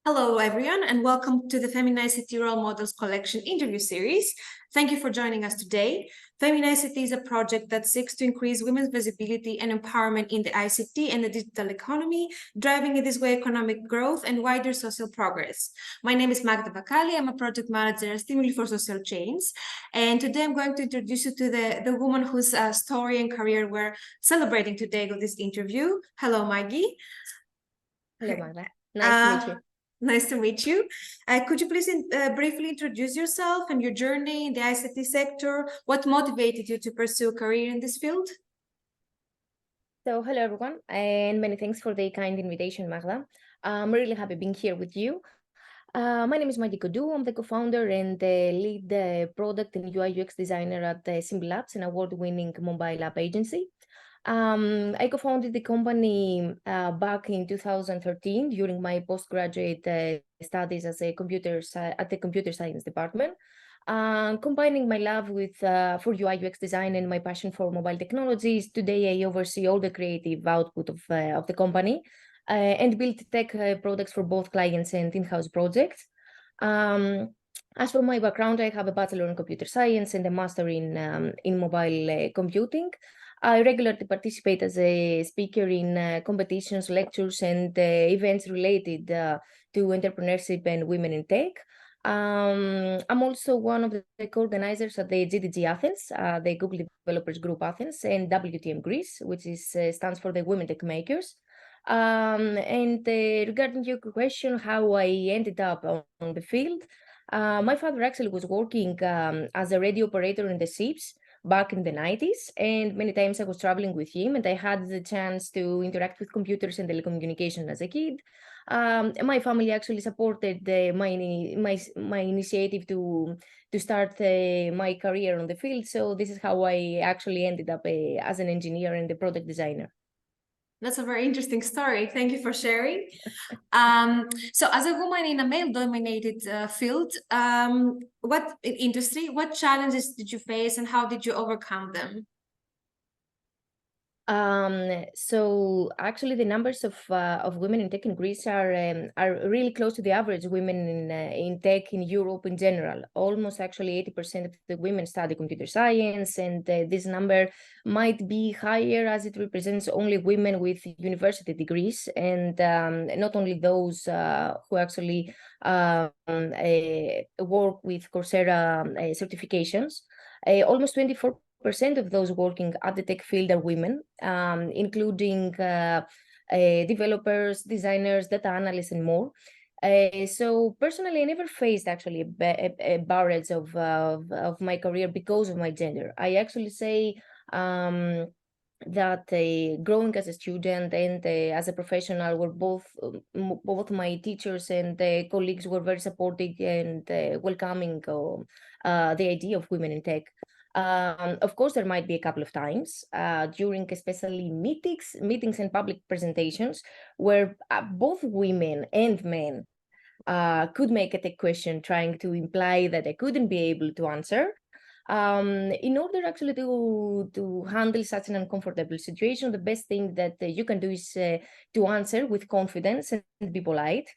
Hello, everyone, and welcome to the FEMIN-ICT Role Models Collection interview series. Thank you for joining us today. FEMIN-ICT is a project that seeks to increase women's visibility and empowerment in the ICT and the digital economy, driving in this way economic growth and wider social progress. My name is Magda Bakali. I'm a project manager at Stimuli for Social Change. And today I'm going to introduce you to the woman whose story and career we're celebrating today with this interview. Hello, Magy. Hello, Magda. Nice to meet you. Nice to meet you. Could you please briefly introduce yourself and your journey in the ICT sector? What motivated you to pursue a career in this field? So, hello, everyone, and many thanks for the kind invitation, Magda. I'm really happy being here with you. My name is Magy. I'm the co-founder and the lead product and UI UX designer at Simple Labs, an award-winning mobile app agency. I co-founded the company back in 2013 during my postgraduate studies as at the computer science department. Combining my love for UI UX design and my passion for mobile technologies, today I oversee all the creative output of the company and build tech products for both clients and in-house projects. As for my background, I have a bachelor in computer science and a master in mobile computing. I regularly participate as a speaker in competitions, lectures, and events related to entrepreneurship and women in tech. I'm also one of the co-organizers at the GDG Athens, the Google Developers Group Athens, and WTM Greece, which stands for the Women Tech Makers. Regarding your question, how I ended up on the field, my father actually was working as a radio operator in the ships back in the 90s, and many times I was traveling with him, and I had the chance to interact with computers and telecommunication as a kid. My family actually supported my initiative to start my career on the field. So this is how I actually ended up as an engineer and a product designer. That's a very interesting story. Thank you for sharing. So as a woman in a male-dominated field, what challenges did you face and how did you overcome them? So actually the numbers of women in tech in Greece are really close to the average women in tech in Europe in general. Almost actually 80% of the women study computer science, and this number might be higher as it represents only women with university degrees, and not only those who actually work with Coursera certifications. Almost 24% of those working at the tech field are women, including developers, designers, data analysts, and more. So personally, I never faced actually a barrage of my career because of my gender. I actually say that growing as a student and as a professional were both my teachers and colleagues were very supportive and welcoming the idea of women in tech. Of course, there might be a couple of times during especially meetings and public presentations where both women and men could make a tech question trying to imply that I couldn't be able to answer. In order actually to handle such an uncomfortable situation, the best thing that you can do is to answer with confidence and be polite.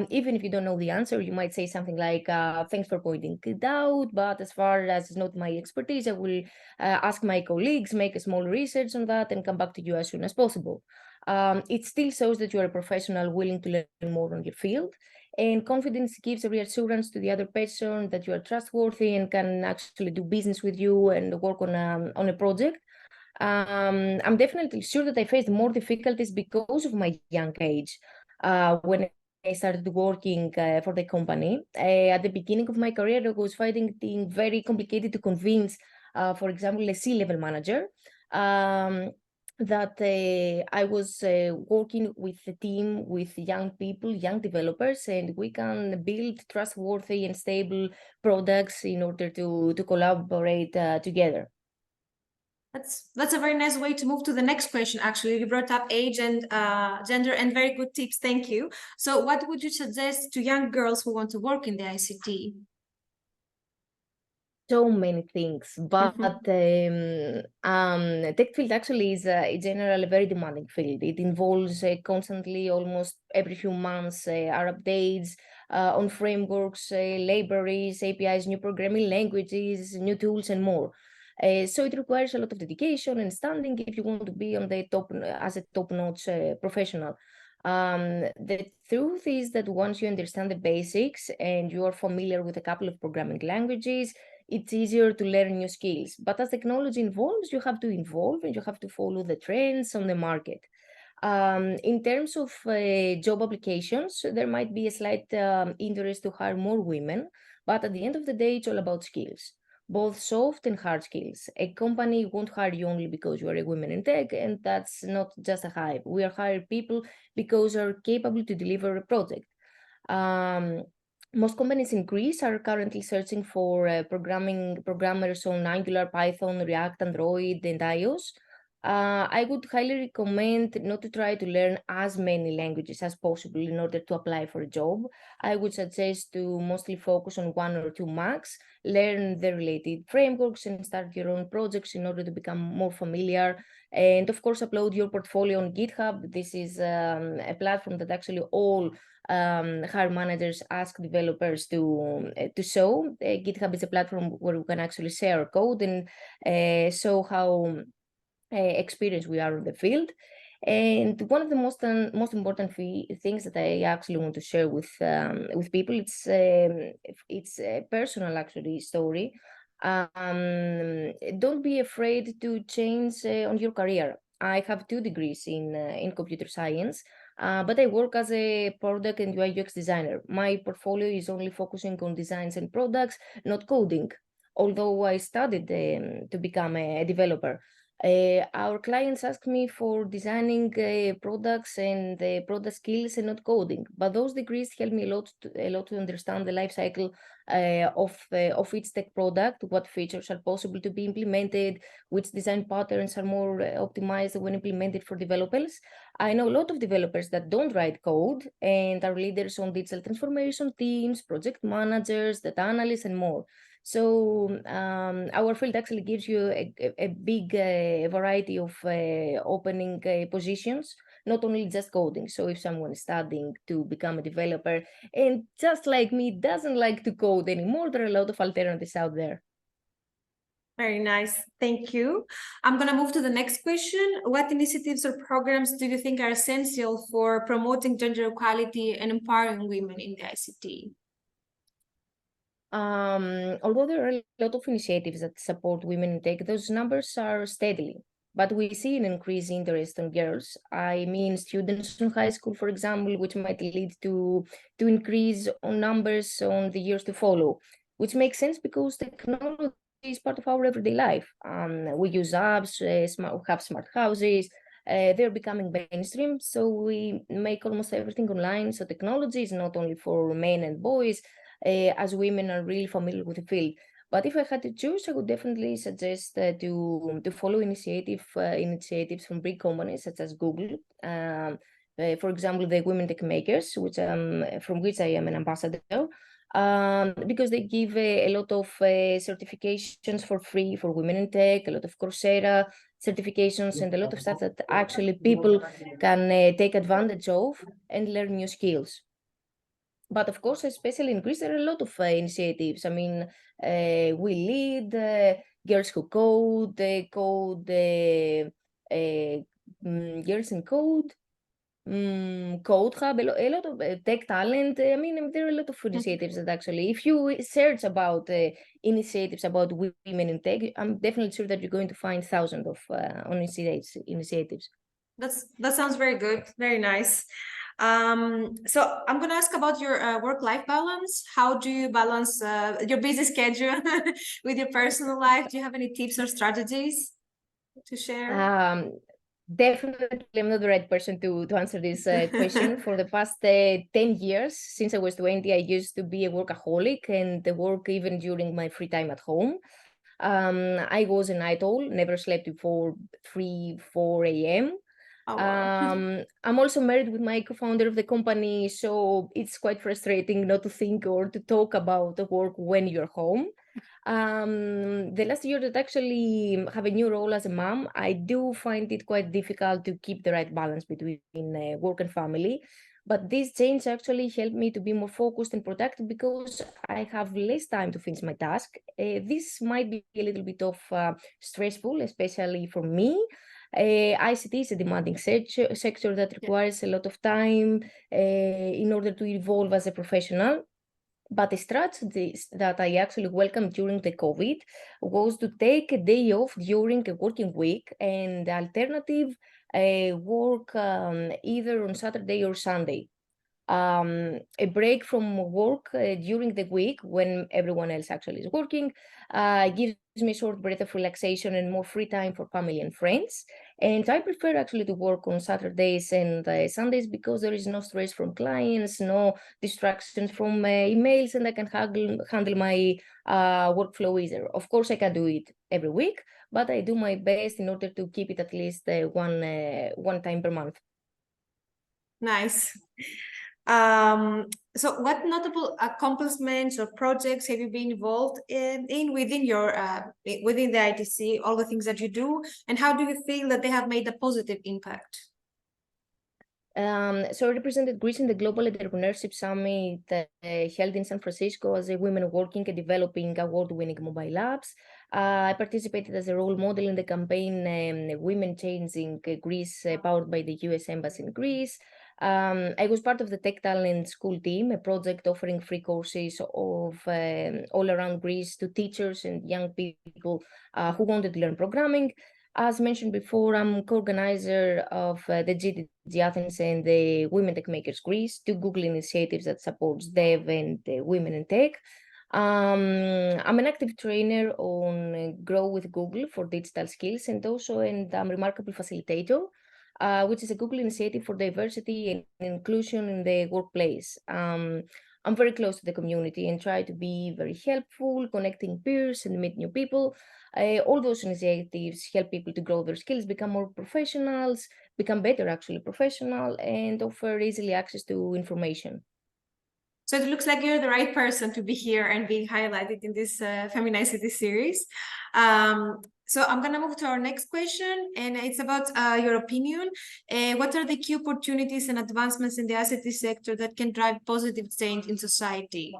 Even if you don't know the answer, you might say something like, thanks for pointing it out, but as far as it's not my expertise, I will ask my colleagues, make a small research on that, and come back to you as soon as possible. It still shows that you are a professional willing to learn more on your field. And confidence gives a reassurance to the other person that you are trustworthy and can actually do business with you and work on a project. I'm definitely sure that I faced more difficulties because of my young age. When I started working for the company, at the beginning of my career, I was finding it very complicated to convince, for example, a C-level manager that I was working with a team with young people, young developers, and we can build trustworthy and stable products in order to collaborate together. That's a very nice way to move to the next question. Actually, you brought up age and gender, and very good tips. Thank you. So, what would you suggest to young girls who want to work in the ICT? So many things, but tech field actually is in general a very demanding field. It involves constantly, almost every few months, are updates on frameworks, libraries, APIs, new programming languages, new tools, and more. So it requires a lot of dedication and standing if you want to be on the top as a top-notch professional. The truth is that once you understand the basics and you are familiar with a couple of programming languages, it's easier to learn new skills. But as technology evolves, you have to evolve and you have to follow the trends on the market. In terms of job applications, there might be a slight interest to hire more women, but at the end of the day, it's all about skills, both soft and hard skills. A company won't hire you only because you are a woman in tech, and that's not just a hype. We are hiring people because they are capable to deliver a project. Um, Most companies in Greece are currently searching for programmers on Angular, Python, React, Android, and iOS. I would highly recommend not to try to learn as many languages as possible in order to apply for a job. I would suggest to mostly focus on one or two max, learn the related frameworks, and start your own projects in order to become more familiar. And of course, upload your portfolio on GitHub. This is a platform that actually all hire managers ask developers to show. GitHub is a platform where we can actually share code and show how experienced we are in the field. And one of the most important things that I actually want to share with people, it's a personal actually story. Don't be afraid to change on your career. I have 2 degrees in computer science, but I work as a product and UI UX designer. My portfolio is only focusing on designs and products, not coding. Although I studied to become a developer. Our clients ask me for designing products and product skills and not coding, but those degrees help me a lot to understand the life cycle of each tech product, what features are possible to be implemented, which design patterns are more optimized when implemented for developers. I know a lot of developers that don't write code and are leaders on digital transformation teams, project managers, data analysts, and more. So our field actually gives you a big variety of opening positions, not only just coding. So if someone is studying to become a developer and just like me doesn't like to code anymore, there are a lot of alternatives out there. Very nice. Thank you. I'm going to move to the next question. What initiatives or programs do you think are essential for promoting gender equality and empowering women in the ICT? Although there are a lot of initiatives that support women in tech, those numbers are steadily. But we see an increased interest in girls. I mean, students in high school, for example, which might lead to increase on numbers on the years to follow, which makes sense because technology is part of our everyday life. We use apps, we have smart houses. They're becoming mainstream, so we make almost everything online. So technology is not only for men and boys, as women are really familiar with the field. But if I had to choose, I would definitely suggest to follow initiatives from big companies such as Google. For example, the Women Tech Makers, from which I am an ambassador, because they give a lot of certifications for free for women in tech, a lot of Coursera certifications, and a lot of stuff that actually people can take advantage of and learn new skills. But of course, especially in Greece, there are a lot of initiatives. I mean, we lead Girls Who Code, Girls in Code, Code Hub, a lot of tech talent. I mean, there are a lot of initiatives that actually, if you search about initiatives about women in tech, I'm definitely sure that you're going to find thousands of initiatives. That sounds very good. Very nice. So I'm going to ask about your work-life balance. How do you balance your busy schedule with your personal life? Do you have any tips or strategies to share? Definitely, I'm not the right person to answer this question. For the past 10 years, since I was 20, I used to be a workaholic and work even during my free time at home. I was a night owl, never slept before 3, 4 a.m. Oh, wow. I'm also married with my co-founder of the company, so it's quite frustrating not to think or to talk about the work when you're home. The last year that actually have a new role as a mom, I do find it quite difficult to keep the right balance between work and family. But this change actually helped me to be more focused and productive because I have less time to finish my task. This might be a little bit of stressful, especially for me. ICT is a demanding sector that requires a lot of time in order to evolve as a professional. But the strategies that I actually welcomed during the COVID was to take a day off during a working week and the alternative work either on Saturday or Sunday. A break from work during the week when everyone else actually is working gives me a short breath of relaxation and more free time for family and friends. And I prefer actually to work on Saturdays and Sundays because there is no stress from clients, no distractions from emails, and I can handle my workflow easier. Of course, I can do it every week, but I do my best in order to keep it at least one time per month. Nice. So what notable accomplishments or projects have you been involved in within your within the ITC, all the things that you do, and how do you feel that they have made a positive impact? So I represented Greece in the Global Entrepreneurship Summit held in San Francisco as a women working and developing award-winning mobile apps. I participated as a role model in the campaign Women Changing Greece, powered by the US Embassy in Greece. I was part of the Tech Talent School team, a project offering free courses of all around Greece to teachers and young people who wanted to learn programming. As mentioned before, I'm co-organizer of the GTG Athens and the Women Tech Makers Greece, two Google initiatives that supports dev and women in tech. I'm an active trainer on Grow with Google for digital skills and I'm a remarkable facilitator, which is a Google initiative for diversity and inclusion in the workplace. I'm very close to the community and try to be very helpful, connecting peers and meet new people. All those initiatives help people to grow their skills, become more professionals, become better actually professional, and offer easily access to information. So it looks like you're the right person to be here and being highlighted in this FEMIN-ICT series. So I'm going to move to our next question, and it's about your opinion. What are the key opportunities and advancements in the ICT sector that can drive positive change in society?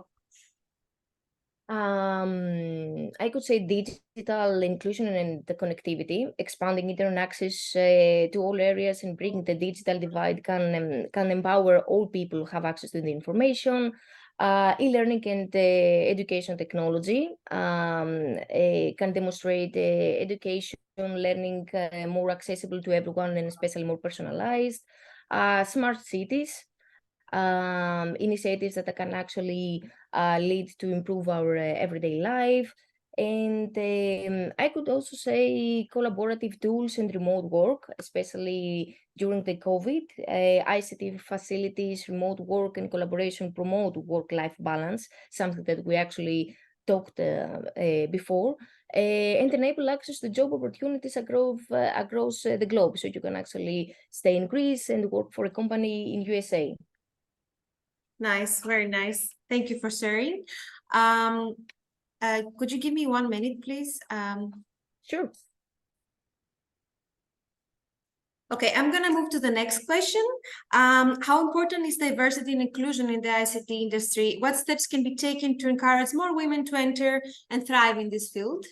I could say digital inclusion and the connectivity, expanding internet access to all areas and breaking the digital divide can empower all people who have access to the information. E-learning and education technology can demonstrate education, learning more accessible to everyone and especially more personalized. Smart cities initiatives that can actually lead to improve our everyday life. And I could also say collaborative tools and remote work, especially during the COVID. ICT facilities, remote work and collaboration promote work-life balance, something that we actually talked before, and enable access to job opportunities across the globe. So you can actually stay in Greece and work for a company in USA. Nice, very nice. Thank you for sharing. Could you give me 1 minute, please? Sure. Okay, I'm going to move to the next question. How important is diversity and inclusion in the ICT industry? What steps can be taken to encourage more women to enter and thrive in this field?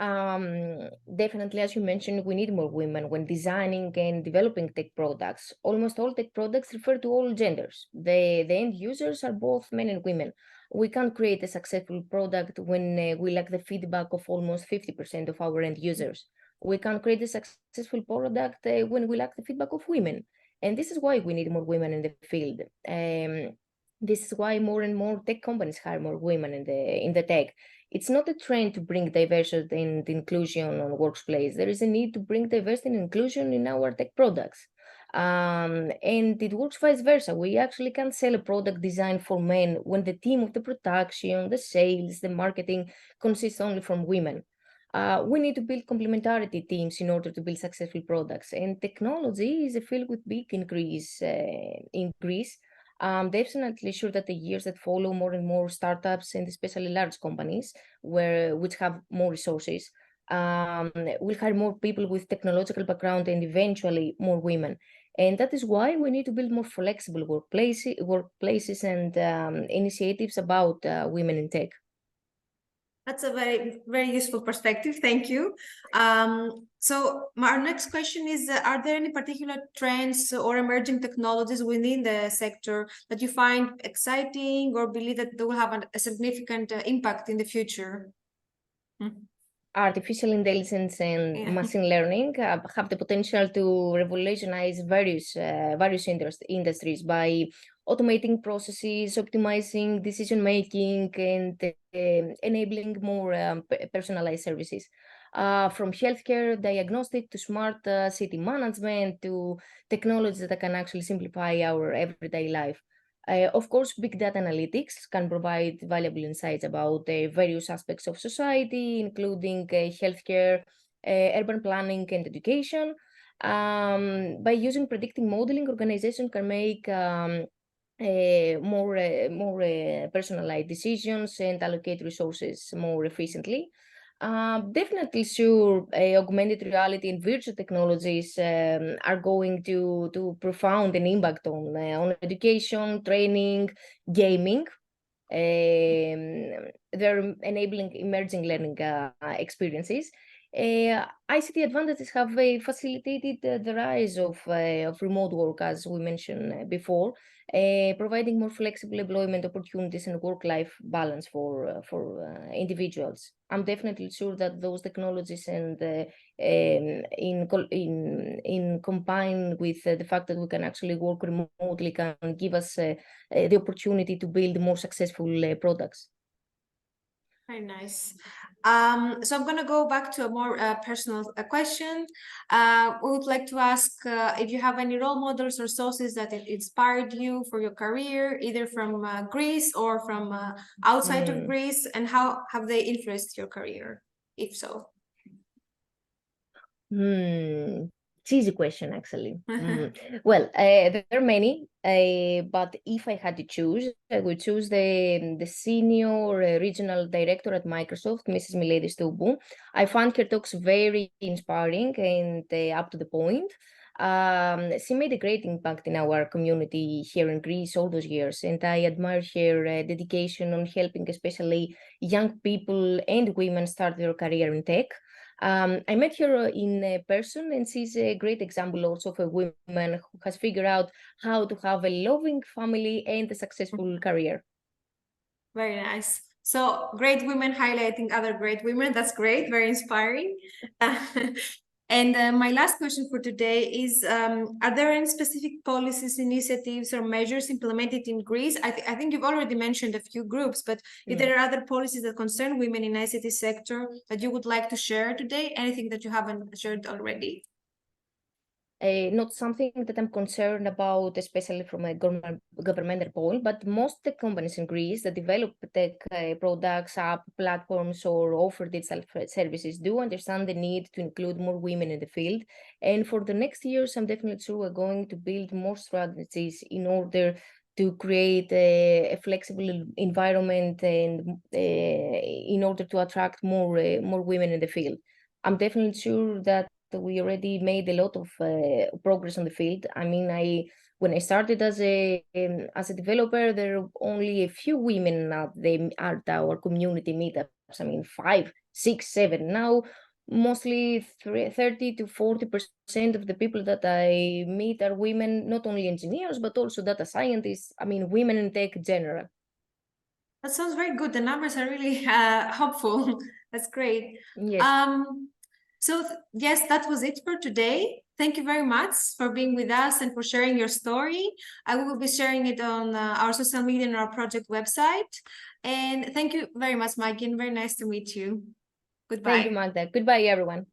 Definitely, as you mentioned, we need more women when designing and developing tech products. Almost all tech products refer to all genders. The end users are both men and women. We can't create a successful product when we lack the feedback of almost 50% of our end users. We can't create a successful product when we lack the feedback of women. And this is why we need more women in the field. This is why more and more tech companies hire more women in the tech. It's not a trend to bring diversity and inclusion on workplace. There is a need to bring diversity and inclusion in our tech products. And it works vice versa. We actually can sell a product designed for men when the team of the production, the sales, the marketing consists only from women. We need to build complementarity teams in order to build successful products. And technology is a field with big increase in Greece. I'm definitely sure that the years that follow, more and more startups and especially large companies which have more resources will hire more people with technological background and eventually more women. And that is why we need to build more flexible workplaces and initiatives about women in tech. That's a very, very useful perspective. Thank you. So our next question is, are there any particular trends or emerging technologies within the sector that you find exciting or believe that they will have a significant impact in the future? Artificial intelligence and machine learning have the potential to revolutionize various industries by automating processes, optimizing decision making, and enabling more personalized services. From healthcare diagnostic to smart city management to technologies that can actually simplify our everyday life. Of course, big data analytics can provide valuable insights about various aspects of society, including healthcare, urban planning, and education. By using predicting modeling, organizations can make more personalized decisions and allocate resources more efficiently. Definitely sure augmented reality and virtual technologies are going to profound an impact on education, training, gaming. They're enabling emerging learning experiences. ICT advantages have facilitated the rise of remote work, as we mentioned before, providing more flexible employment opportunities and work-life balance for individuals. I'm definitely sure that those technologies and in combine with the fact that we can actually work remotely can give us the opportunity to build more successful products. Very nice. So I'm going to go back to a more personal question. We would like to ask if you have any role models or sources that inspired you for your career, either from Greece or from outside of Greece, and how have they influenced your career, if so? Cheesy question, actually. Well, there are many, but if I had to choose, I would choose the senior regional director at Microsoft, Mrs. Milady Stoubu. I found her talks very inspiring and up to the point. She made a great impact in our community here in Greece all those years, and I admire her dedication on helping especially young people and women start their career in tech. I met her in person, and she's a great example also of a woman who has figured out how to have a loving family and a successful career. Very nice. So great women highlighting other great women. That's great. Very inspiring. And my last question for today is, are there any specific policies, initiatives, or measures implemented in Greece? I think you've already mentioned a few groups, but if there are other policies that concern women in ICT sector that you would like to share today, anything that you haven't shared already? Not something that I'm concerned about, especially from a governmental point, but most tech companies in Greece that develop tech products, app platforms, or offer digital services do understand the need to include more women in the field. And for the next years, I'm definitely sure we're going to build more strategies in order to create a flexible environment and in order to attract more women in the field. I'm definitely sure that we already made a lot of progress on the field. I mean, when I started as a developer, there were only a few women at our community meetups. I mean, 5, 6, 7. Now, mostly 30 to 40% of the people that I meet are women, not only engineers, but also data scientists. I mean, women in tech in general. That sounds very good. The numbers are really hopeful. That's great. Yes. So yes, that was it for today. Thank you very much for being with us and for sharing your story. I will be sharing it on our social media and our project website. And thank you very much, Magy. Very nice to meet you. Goodbye. Thank you, Magda. Goodbye, everyone.